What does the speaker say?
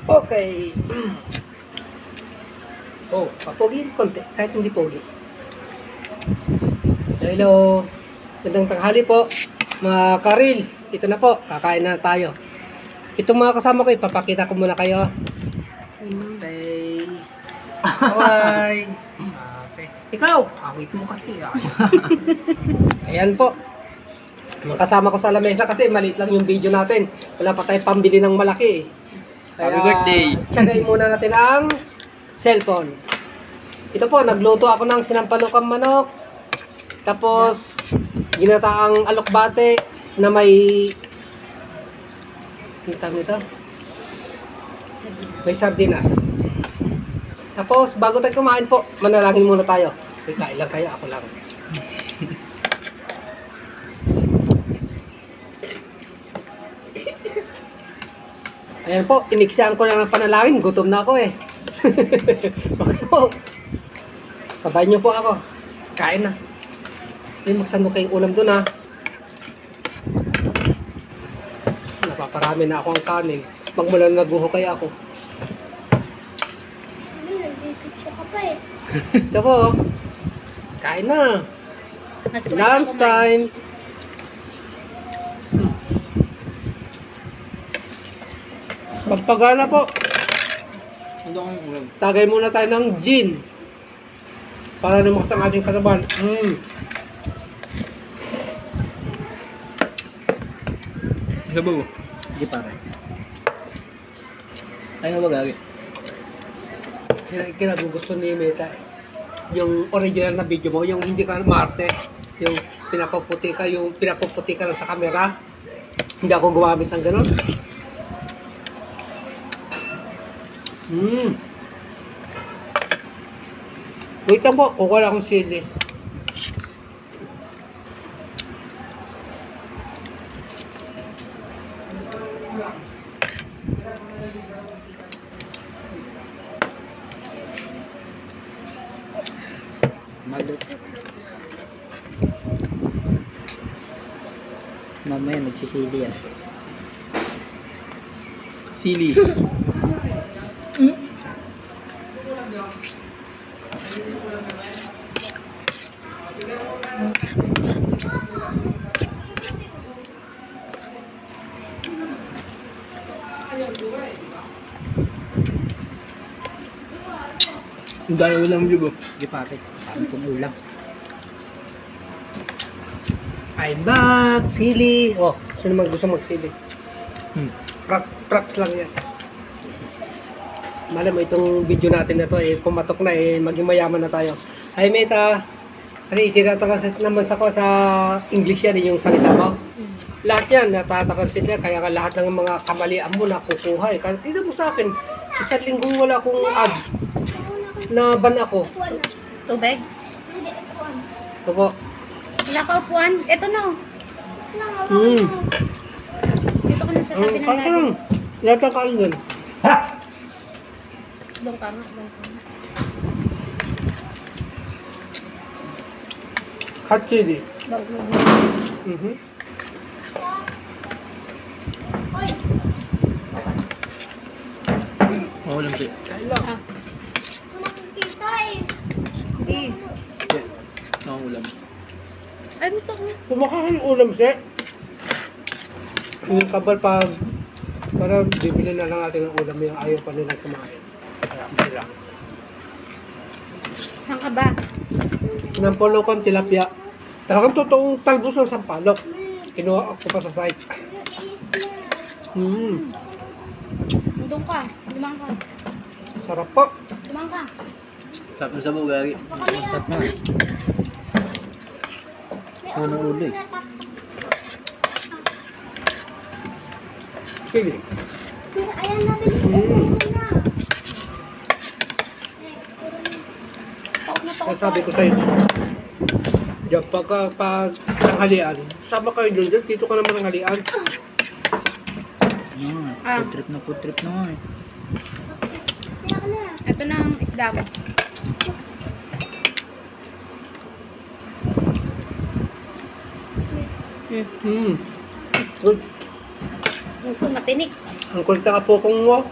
Okay. Oh, papogi konti, kahit hindi pogi. Hello. Magandang tanghali po. Mga ka-reels, ito na po, kakain na tayo. Itong mga kasama ko, ipapakita ko muna kayo. Okay. Bye. Okay. Ikaw, awit mo kasi. Ayan po. Makasama ko sa lamesa kasi maliit lang yung video natin. Wala pa tayong pambili ng malaki. Happy birthday! Tsagayin muna natin ang cellphone. Ito po, nagluto ako ng sinampalukang manok. Tapos, ginataang alokbate na may... Ano tawag nito? May sardinas. Tapos, bago tayo kumain po, manalangin muna tayo. Kain lang kayo, ako lang. Ayan po, iniksyan ko lang ng panalangin. Gutom na ako eh. Okay po. Sabay niyo po ako. Kain na. Magsandok kayong ulam dun ha. Napaparami na ako ang kanin. Magmula na naguhukay ako. Nagpipicture ka pa eh. Ito po. Kain na. Lunch time. Pagpagana po. Ano kang ulam? Tagay muna tayo ng gin. Para lumakas ang ating katawan. Sabaw. Hindi pare. Ayaw ba gagi? Kinagugusto ni Meta eh. Yung original na video mo, yung hindi ka marte, yung pinapaputi ka lang sa camera. Hindi ako gumamit ng gano'n. Wait lang po, kukuha lang akong sili. Malot. Mamaya nagsisili yan. Sili. Ang dami ulam yun, di pare. Sabi kong ulam. I'm back! Sili! Oh, sino naman gusto magsili? Props lang yan. Malam mo itong video natin na to eh, pumatok na eh, maging mayaman na tayo. Hi Meta! Kasi itinatranslate naman sa ko sa English yan yung salita mo. Lahat yan, natatranslate niya, kaya lahat ng mga kamalian mo nakukuha eh. Kasi tignan mo sa akin, isang linggong wala akong ads na ban ako. Tubig? Ito po. Wala ka upuan? Ito na. Dito ka na sa tabi ng Kaya lagi. lang, lahat ang kain dun. Doon ka nga, doon ka nga. Hot chili. Bago. Ulam siya. Kain lang. Nakikita eh. Eh. Ang ulam. Ano to? Kumakain ulam siya. Yung kabal pag para bibili na lang natin ng ulam yung ayaw pa nilang kumain. Kaya sila. Saan ka ba? Sinampalukang tilapia. Talagang totoong talbos ng sampalok. Kinuha ako pa sa site. Doon ka. Dumang ka. Sarap po. Dumang ka. Tapos sa sabaw gagi. Masarap na. Ano ulo eh. Sige. Ayan natin. Sasabi ko sa'yo. Diyan pag tanghalian, sama kayo doon dyan. Dito ka naman tanghalian. Food trip na nga eh. Ito na ang isda mo. Good. Ito, matinik. Ang kulta ka po kung mo.